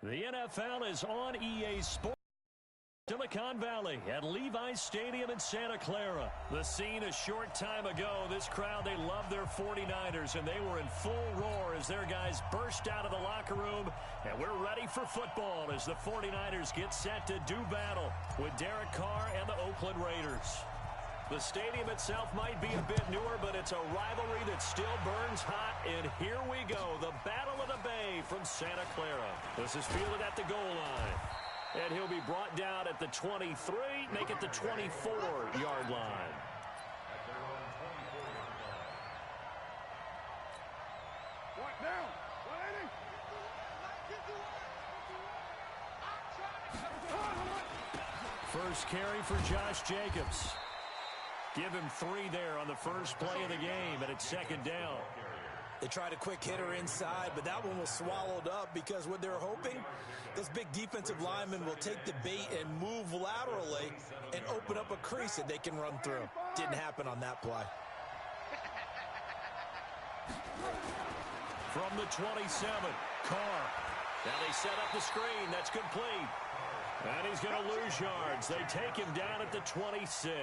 The NFL is on EA Sports. Silicon Valley at Levi's Stadium in Santa Clara. The scene a short time ago. This crowd, they love their 49ers, and they were in full roar as their guys burst out of the locker room. And we're ready for football as the 49ers get set to do battle with Derek Carr and the Oakland Raiders. The stadium itself might be a bit newer, but it's a rivalry that still burns hot. And here we go, the Battle of the Bay from Santa Clara. This is fielded at the goal line. And he'll be brought down at the 23, make it the 24-yard line. First carry for Josh Jacobs. Give him 3 there on the first play of the game, and it's second down. They tried a quick hitter inside, but that one was swallowed up because what they're hoping, those big defensive linemen will take the bait and move laterally and open up a crease that they can run through. Didn't happen on that play. From the 27, Carr. Now they set up the screen. That's complete. And he's going to lose yards. They take him down at the 26.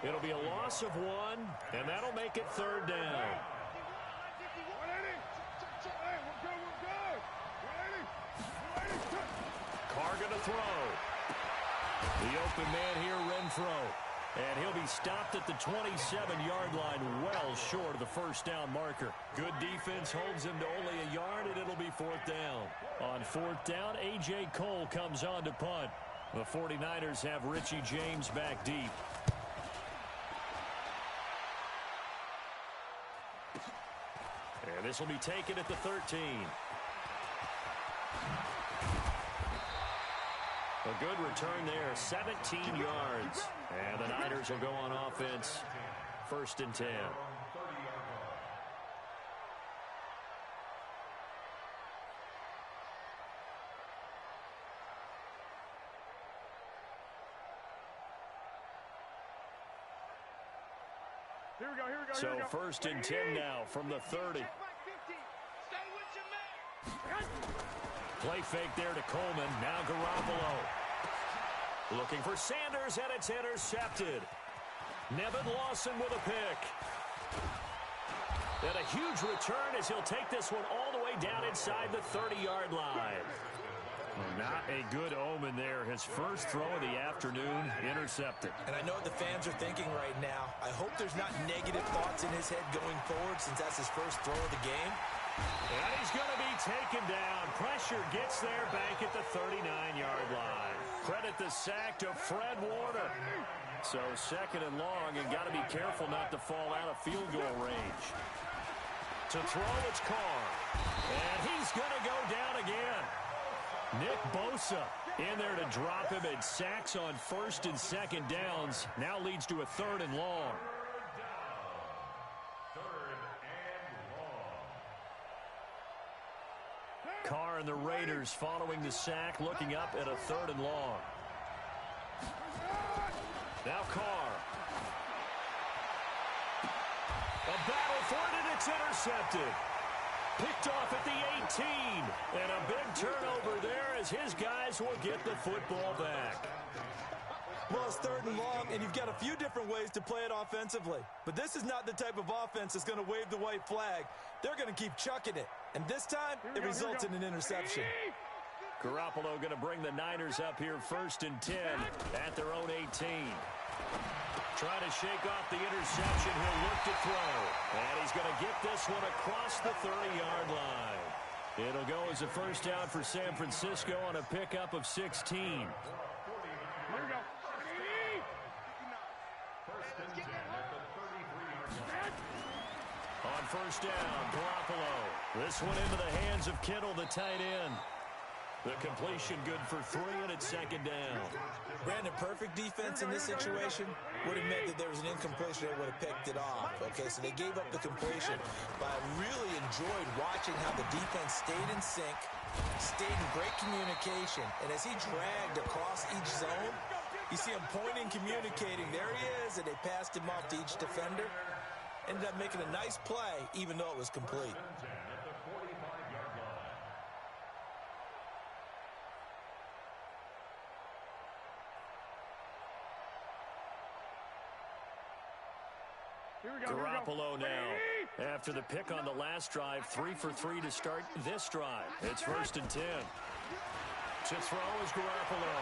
It'll be a loss of 1, and that'll make it third down. Carr going to throw. The open man here, Renfro. And he'll be stopped at the 27-yard line, well short of the first down marker. Good defense holds him to only a yard, and it'll be fourth down. On fourth down, A.J. Cole comes on to punt. The 49ers have Richie James back deep. And this will be taken at the 13. A good return there, 17 yards. And the Niners will go on offense, first and 10. Here we go. So first and 10 now from the 30. Play fake there to Coleman. Now Garoppolo. Looking for Sanders, and it's intercepted. Nevin Lawson with a pick. And a huge return as he'll take this one all the way down inside the 30-yard line. Not a good omen there. His first throw of the afternoon intercepted. And I know what the fans are thinking right now. I hope there's not negative thoughts in his head going forward since that's his first throw of the game. And he's going to be taken down. Pressure gets there back at the 39-yard line. Credit the sack to Fred Warner. So second and long, and got to be careful not to fall out of field goal range. To throw, it's Carr. And he's going to go down again. Nick Bosa in there to drop him, and sacks on first and second downs. Now leads to a third and long. Carr and the Raiders following the sack, looking up at a third and long. Now Carr. A battle for it, and it's intercepted. Picked off at the 18. And a big turnover there as his guys will get the football back. Well, it's third and long, and you've got a few different ways to play it offensively. But this is not the type of offense that's going to wave the white flag. They're going to keep chucking it. And this time, it results in an interception. Garoppolo going to bring the Niners up here first and 10 at their own 18. Trying to shake off the interception. He'll look to throw. And he's going to get this one across the 30-yard line. It'll go as a first down for San Francisco on a pickup of 16. Here we go. On first down, Garoppolo. This one into the hands of Kittle, the tight end. The completion good for 3, and it's second down. Brandon, perfect defense in this situation would have meant that there was an incompletion. They would have picked it off. Okay, so they gave up the completion. But I really enjoyed watching how the defense stayed in sync, stayed in great communication. And as he dragged across each zone, you see him pointing, communicating. There he is, and they passed him off to each defender. Ended up making a nice play, even though it was complete. Garoppolo now. After the pick on the last drive, 3 for 3 to start this drive. It's 1st and 10. To throw is Garoppolo.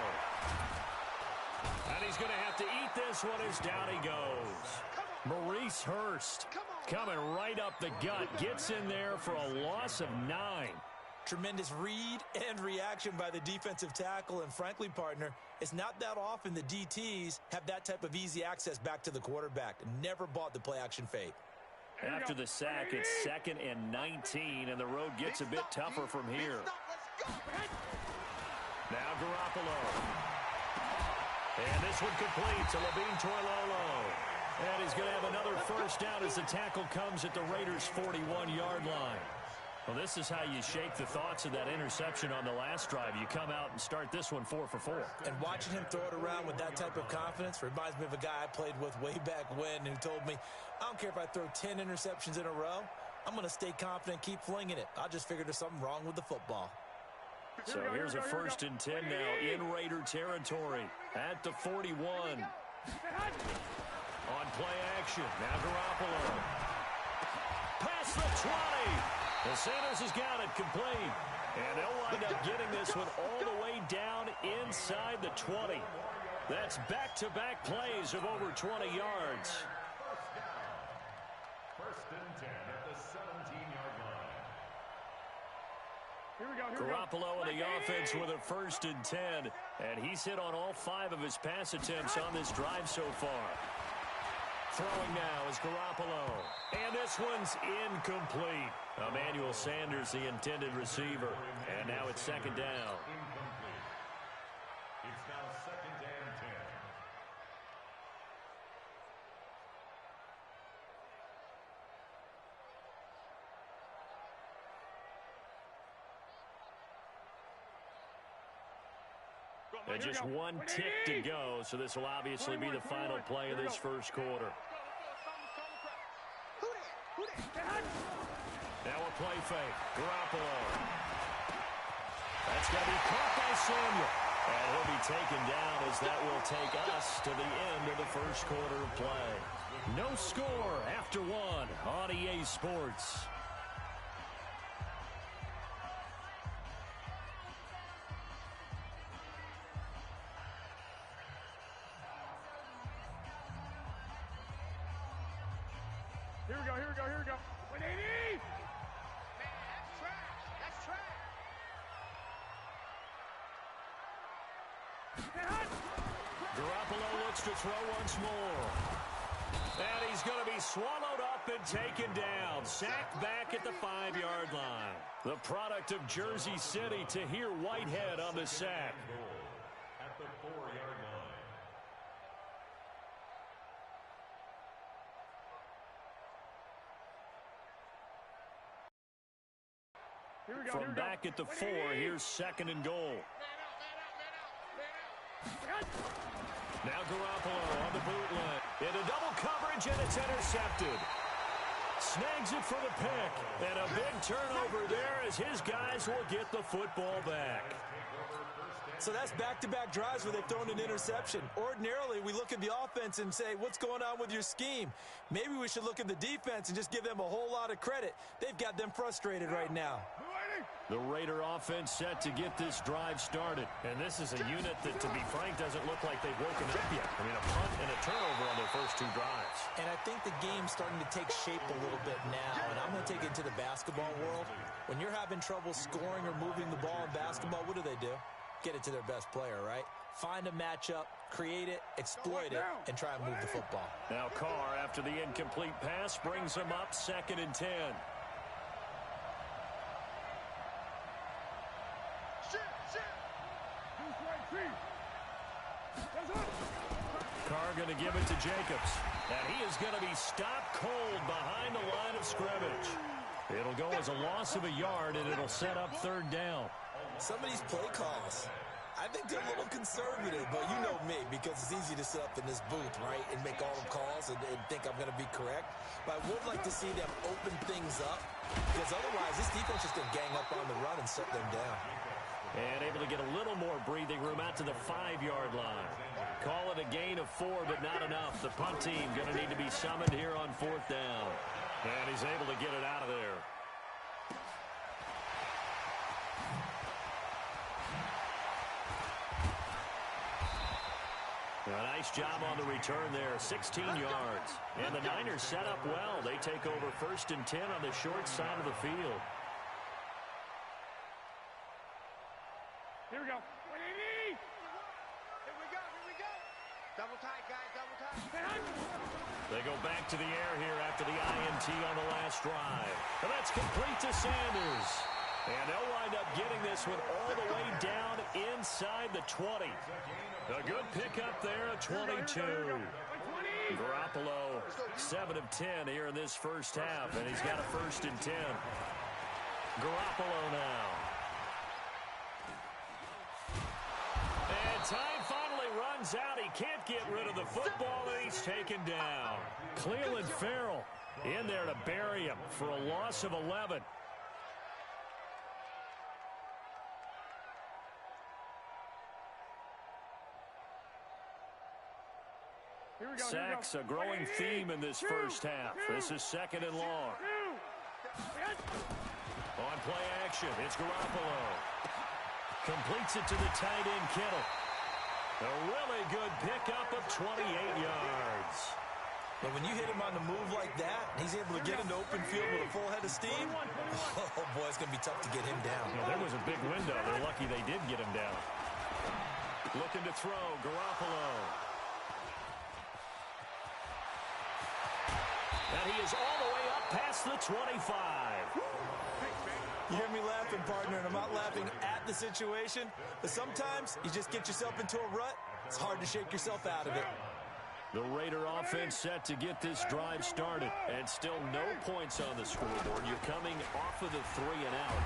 And he's going to have to eat this one as down he goes. Maurice Hurst coming right up the gut. Gets in there for a loss of 9. Tremendous read and reaction by the defensive tackle. And frankly, partner, it's not that often the DTs have that type of easy access back to the quarterback. Never bought the play-action fake. After the sack, it's 2nd and 19, and the road gets a bit tougher from here. Now Garoppolo. And this one complete to Levine Toilolo. And he's going to have another first down as the tackle comes at the Raiders' 41-yard line. Well, this is how you shake the thoughts of that interception on the last drive. You come out and start this one 4 for 4. And watching him throw it around with that type of confidence reminds me of a guy I played with way back when who told me, I don't care if I throw 10 interceptions in a row. I'm going to stay confident, keep flinging it. I just figured there's something wrong with the football. So here's a 1st and 10 now in Raider territory at the 41. On play action, now Garoppolo. Past the 20. The Sanders has got it complete. And they'll wind up getting this one all the way down inside the 20. That's back-to-back plays of over 20 yards. 1st and 10 at the 17-yard line. Here we go. Garoppolo in the offense with a 1st and 10. And he's hit on all 5 of his pass attempts on this drive so far. Throwing now is Garoppolo. And this one's incomplete. Emmanuel Sanders, the intended receiver. And now it's 2nd down. It's now 2nd and 10. And just one tick to go, so this will obviously be the final play of this first quarter. Now a play fake. Garoppolo. That's going to be caught by Samuel. And he'll be taken down as that will take us to the end of the first quarter of play. No score after 1 on EA Sports. Here we go. 180! Garoppolo looks to throw once more. And he's going to be swallowed up and taken down. Sacked back at the 5-yard line. The product of Jersey City, Tahir Whitehead on the sack. At the 4-yard line. From back at the 4, here's 2nd and goal. Now Garoppolo on the bootleg. Into double coverage, and it's intercepted. Snags it for the pick. And a big turnover there as his guys will get the football back. So that's back-to-back drives where they've thrown an interception. Ordinarily, we look at the offense and say, what's going on with your scheme? Maybe we should look at the defense and just give them a whole lot of credit. They've got them frustrated right now. The Raider offense set to get this drive started. And this is a unit that, to be frank, doesn't look like they've woken up yet. I mean, a punt and a turnover on their first 2 drives. And I think the game's starting to take shape a little bit now. And I'm going to take it to the basketball world. When you're having trouble scoring or moving the ball in basketball, what do? Get it to their best player, right? Find a matchup, create it, exploit it, and try and move the football. Now Carr, after the incomplete pass, brings him up 2nd and 10. Carr going to give it to Jacobs. And he is going to be stopped cold behind the line of scrimmage. It'll go as a loss of a yard, and it'll set up 3rd down. Some of these play calls, I think they're a little conservative, but you know me, because it's easy to sit up in this booth, right, and make all the calls and think I'm going to be correct. But I would like to see them open things up, because otherwise this defense is going to gang up on the run and shut them down. And able to get a little more breathing room out to the 5-yard line. Call it a gain of 4, but not enough. The punt team going to need to be summoned here on 4th down. And he's able to get it out of there. A nice job on the return there, 16 yards. And the Niners set up well. They take over 1st and 10 on the short side of the field. Here we go. Here we go. Double tight, guys, double tight. They go back to the air here after the INT on the last drive. And that's complete to Sanders. And they'll wind up getting this one all the way down inside the 20. A good pickup there at 22. Garoppolo, 7 of 10 here in this first half, and he's got a 1st and 10. Garoppolo now. And time finally runs out. He can't get rid of the football, and he's taken down. Clelin Ferrell in there to bury him for a loss of 11. Sacks, a growing theme in this first half. This is 2nd and long. On play action, it's Garoppolo. Completes it to the tight end, Kittle. A really good pickup of 28 yards. But when you hit him on the move like that, he's able to get into open field with a full head of steam. Oh, boy, it's going to be tough to get him down. Well, there was a big window. They're lucky they did get him down. Looking to throw, Garoppolo. And he is all the way up past the 25. You hear me laughing, partner, and I'm not laughing at the situation, but sometimes you just get yourself into a rut. It's hard to shake yourself out of it. The Raider offense set to get this drive started, and still no points on the scoreboard. You're coming off of the 3 and out.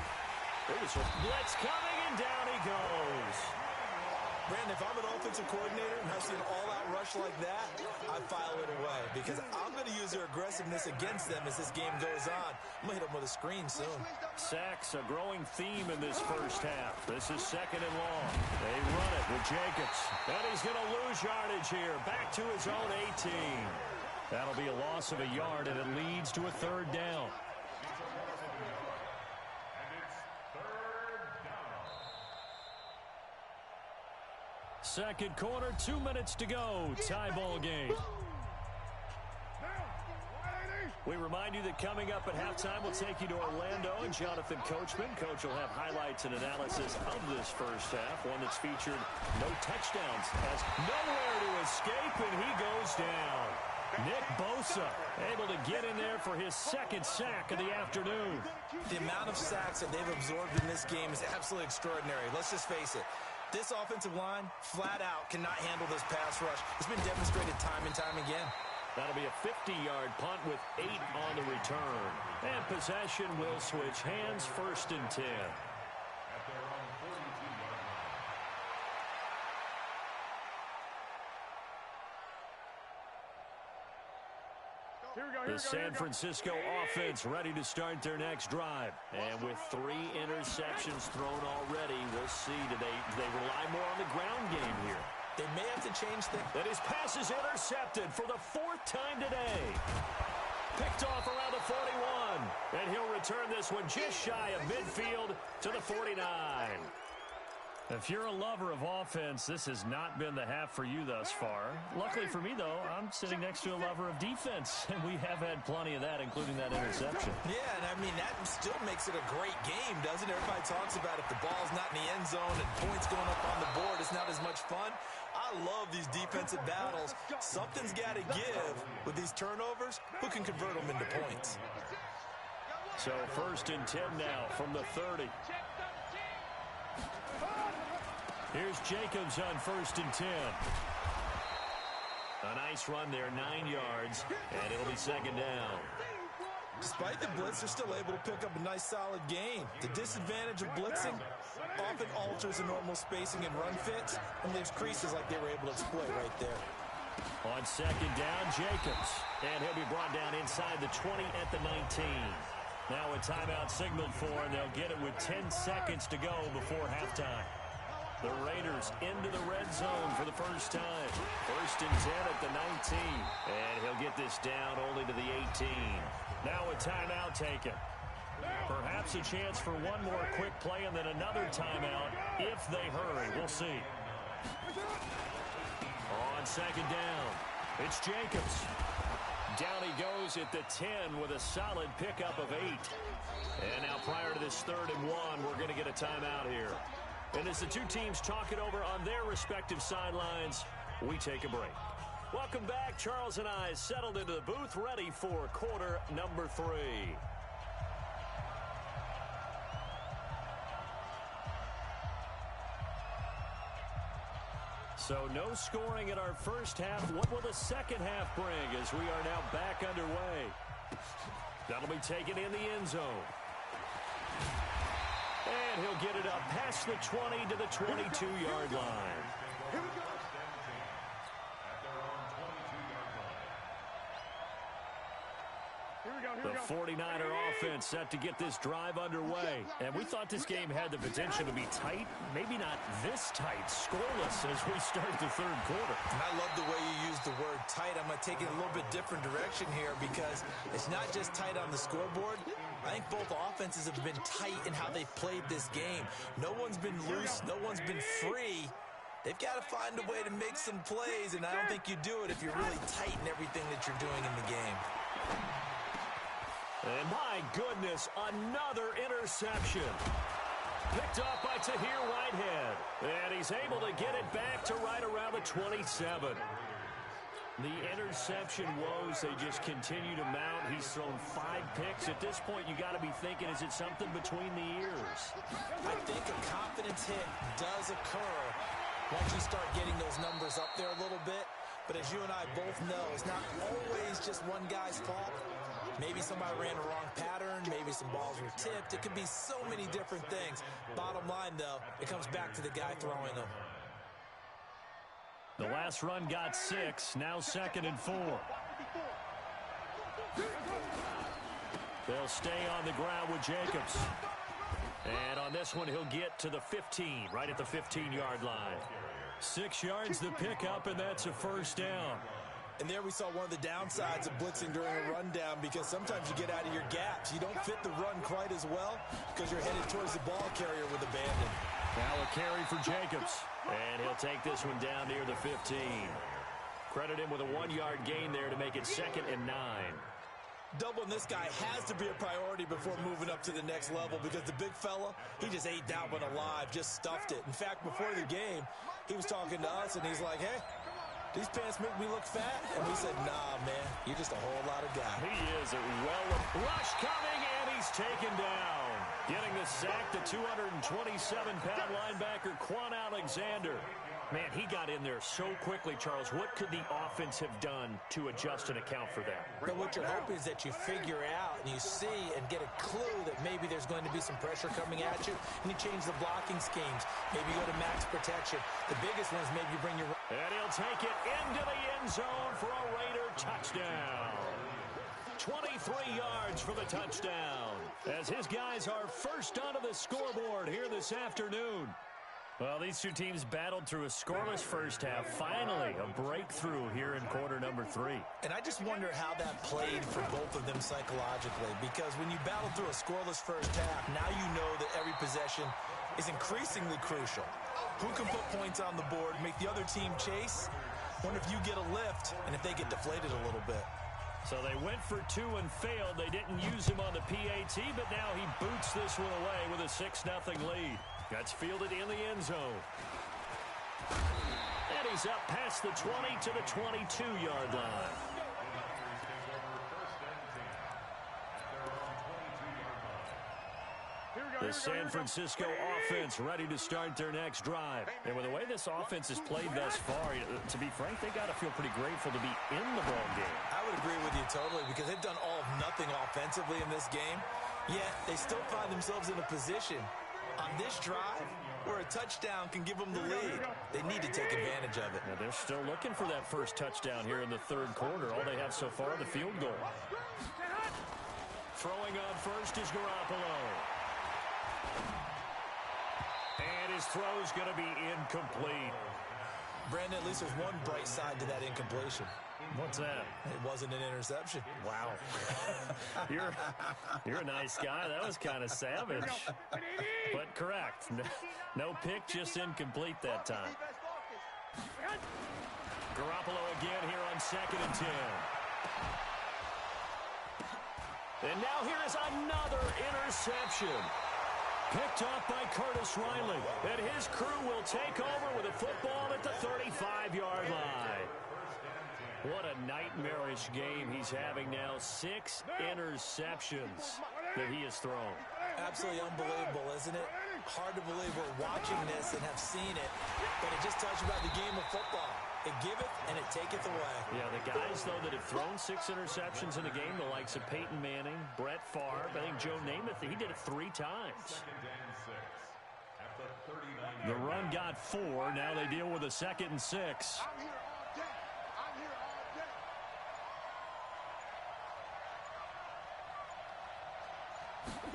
There's a blitz coming, and down he goes. Brandon, if I'm an offensive coordinator and I see an all-out rush like that, I file it away because I'm going to use their aggressiveness against them as this game goes on. I'm going to hit them with a screen soon. Sacks, a growing theme in this first half. This is 2nd and long. They run it with Jacobs. And he's going to lose yardage here. Back to his own 18. That'll be a loss of a yard, and it leads to a 3rd down. Second quarter, 2 minutes to go. Tie ball game. We remind you that coming up at halftime, we'll take you to Orlando and Jonathan Coachman. Coach will have highlights and analysis of this first half, one that's featured no touchdowns, has nowhere to escape, and he goes down. Nick Bosa able to get in there for his 2nd sack of the afternoon. The amount of sacks that they've absorbed in this game is absolutely extraordinary. Let's just face it. This offensive line, flat out, cannot handle this pass rush. It's been demonstrated time and time again. That'll be a 50-yard punt with 8 on the return. And possession will switch hands, 1st and 10. The San Francisco offense ready to start their next drive. And with 3 interceptions thrown already, we'll see today they rely more on the ground game here. They may have to change things. And his pass is intercepted for the 4th time today. Picked off around the 41. And he'll return this one just shy of midfield to the 49. If you're a lover of offense, this has not been the half for you thus far. Luckily for me, though, I'm sitting next to a lover of defense, and we have had plenty of that, including that interception. Yeah, and I mean, that still makes it a great game, doesn't it? Everybody talks about if the ball's not in the end zone and points going up on the board, it's not as much fun. I love these defensive battles. Something's got to give with these turnovers. Who can convert them into points? So 1st and 10 now from the 30. Here's Jacobs on 1st and 10. A nice run there, 9 yards, and it'll be 2nd down. Despite the blitz, they're still able to pick up a nice solid gain. The disadvantage of blitzing often alters the normal spacing and run fits and leaves creases like they were able to exploit right there. On 2nd down, Jacobs. And he'll be brought down inside the 20 at the 19. Now a timeout signaled for, and they'll get it with 10 seconds to go before halftime. The Raiders into the red zone for the first time. 1st and 10 at the 19. And he'll get this down only to the 18. Now a timeout taken. Perhaps a chance for one more quick play and then another timeout if they hurry. We'll see. On 2nd down, it's Jacobs. Down he goes at the 10 with a solid pickup of 8. And now prior to this 3rd and 1, we're going to get a timeout here. And as the two teams talk it over on their respective sidelines, we take a break. Welcome back. Charles and I settled into the booth, ready for quarter number 3. So no scoring in our first half. What will the second half bring as we are now back underway? That'll be taken in the end zone. And he'll get it up past the 20 to the 22-yard line. Here we go. The 49er offense set to get this drive underway. And we thought this game had the potential to be tight, maybe not this tight, scoreless as we start the 3rd quarter. And I love the way you use the word tight. I'm going to take it a little bit different direction here because it's not just tight on the scoreboard. I think both offenses have been tight in how they've played this game. No one's been loose. No one's been free. They've got to find a way to make some plays, and I don't think you do it if you're really tight in everything that you're doing in the game. And my goodness, another interception. Picked up by Tahir Whitehead. And he's able to get it back to right around the 27. The interception woes, they just continue to mount. He's thrown 5 picks. At this point, you got to be thinking, is it something between the ears? I think a confidence hit does occur once you start getting those numbers up there a little bit. But as you and I both know, it's not always just one guy's fault. Maybe somebody ran a wrong pattern. Maybe some balls were tipped. It could be so many different things. Bottom line, though, it comes back to the guy throwing them. The last run got 6. Now 2nd and 4. They'll stay on the ground with Jacobs. And on this one, he'll get to the 15, right at the 15-yard line. 6 yards the pickup, and that's a 1st down. And there we saw one of the downsides of blitzing during a rundown because sometimes you get out of your gaps. You don't fit the run quite as well because you're headed towards the ball carrier with abandon. Now a carry for Jacobs. And he'll take this one down near the 15. Credit him with a 1-yard gain there to make it 2nd and 9. Doubling this guy has to be a priority before moving up to the next level because the big fella, he just ate that one alive, just stuffed it. In fact, before the game, he was talking to us, and he's like, hey, these pants make me look fat? And we said, nah, man, you're just a whole lot of guy. He is a rush coming, and he's taken down. Getting the sack, the 227-pound linebacker, Quan Alexander. Man, he got in there so quickly, Charles. What could the offense have done to adjust and account for that? But what you're hoping is that you figure out and you see and get a clue that maybe there's going to be some pressure coming at you, and you change the blocking schemes. Maybe you go to max protection. The biggest one is maybe you bring your... And he'll take it into the end zone for a Raider touchdown. 23 yards for the touchdown, as his guys are first onto the scoreboard here this afternoon. Well, these two teams battled through a scoreless first half. Finally, a breakthrough here in quarter number 3. And I just wonder how that played for both of them psychologically, because when you battle through a scoreless first half, now you know that every possession is increasingly crucial. Who can put points on the board, make the other team chase? Wonder if you get a lift and if they get deflated a little bit. So they went for 2 and failed. They didn't use him on the PAT, but now he boots this one away with a 6-0 lead. That's fielded in the end zone. And he's up past the 20 to the 22-yard line. The San Francisco offense ready to start their next drive. And with the way this offense has played thus far, to be frank, they got to feel pretty grateful to be in the ball game. I would agree with you totally because they've done all of nothing offensively in this game, yet they still find themselves in a position on this drive where a touchdown can give them the lead. They need to take advantage of it. Now they're still looking for that first touchdown here in the 3rd quarter. All they have so far, the field goal. Throwing on first is Garoppolo. And his throw's going to be incomplete. Brandon, at least there's one bright side to that incompletion. What's that? It wasn't an interception. Wow. You're a nice guy. That was kind of savage. But correct. No pick, just incomplete that time. Garoppolo again here on 2nd and 10. And now here is another interception. Picked off by Curtis Riley. And his crew will take over with a football at the 35-yard line. What a nightmarish game he's having now. 6 interceptions that he has thrown. Absolutely unbelievable, isn't it? Hard to believe we're watching this and have seen it, but it just tells you about the game of football. It giveth and it taketh away. Yeah, the guys, though, that have thrown 6 interceptions in a game, the likes of Peyton Manning, Brett Favre, I think Joe Namath, he did it 3 times. The run got 4. Now they deal with a 2nd and 6. I'm here all day. I'm here all day.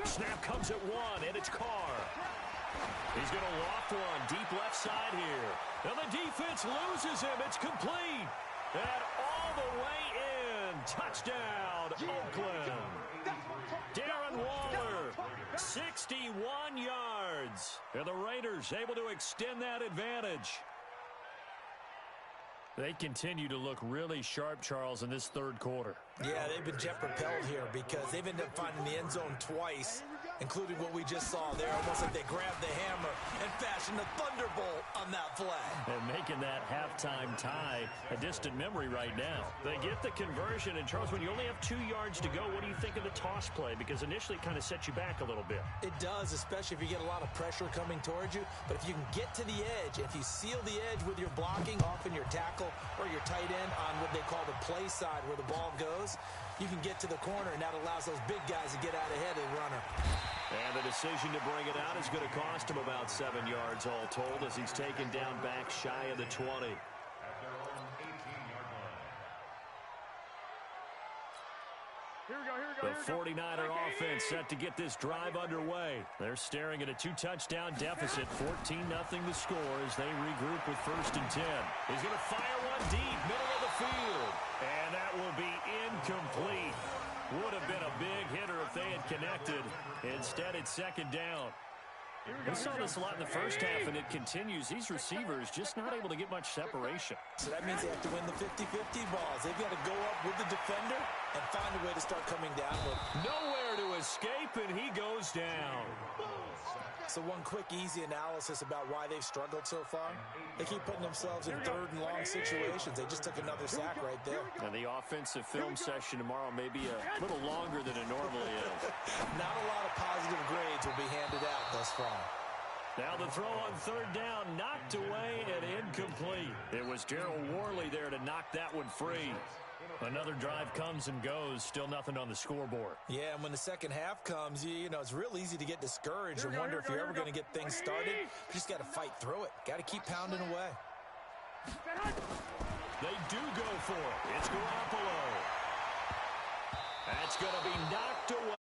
Snap comes at 1, and it's Carr. He's going to loft one deep left side here. And the defense loses him. It's complete. And all the way in. Touchdown, Oakland. Darren Waller, 61 yards. And the Raiders able to extend that advantage. They continue to look really sharp, Charles, in this 3rd quarter. Yeah, they've been jet propelled here because they've ended up finding the end zone twice, including what we just saw there. Almost like they grabbed the hammer and fashioned a thunderbolt on that play. And making that halftime tie a distant memory right now. They get the conversion, and Charles, when you only have 2 yards to go, what do you think of the toss play? Because initially it kind of sets you back a little bit. It does, especially if you get a lot of pressure coming towards you. But if you can get to the edge, if you seal the edge with your blocking, often your tackle or your tight end on what they call the play side where the ball goes, you can get to the corner, and that allows those big guys to get out ahead of the runner. And the decision to bring it out is going to cost him about 7 yards all told as he's taken down back shy of the 20. The 49er offense set to get this drive underway. They're staring at a 2-touchdown deficit, 14-0 the score as they regroup with 1st and 10. He's going to fire one deep, middle of the field. And that will be incomplete. Would have been a big hitter if they had connected. Instead, it's 2nd down. We saw this a lot in the first half, and it continues. These receivers just not able to get much separation. So that means they have to win the 50-50 balls. They've got to go up with the defender and find a way to start coming down with. Nowhere to escape, and he goes down. So one quick, easy analysis about why they've struggled so far. They keep putting themselves in 3rd and long situations. They just took another sack right there. And the offensive film session tomorrow may be a little longer than it normally is. Not a lot of positive grades will be handed out thus far. Now the throw on 3rd down, knocked away and incomplete. It was Daryl Worley there to knock that one free. Another drive comes and goes, still nothing on the scoreboard. Yeah, and when the second half comes, you know, it's real easy to get discouraged and wonder if you're ever going to get things started. You just got to fight through it. Got to keep pounding away. They do go for it. It's Garoppolo. That's going to be knocked away.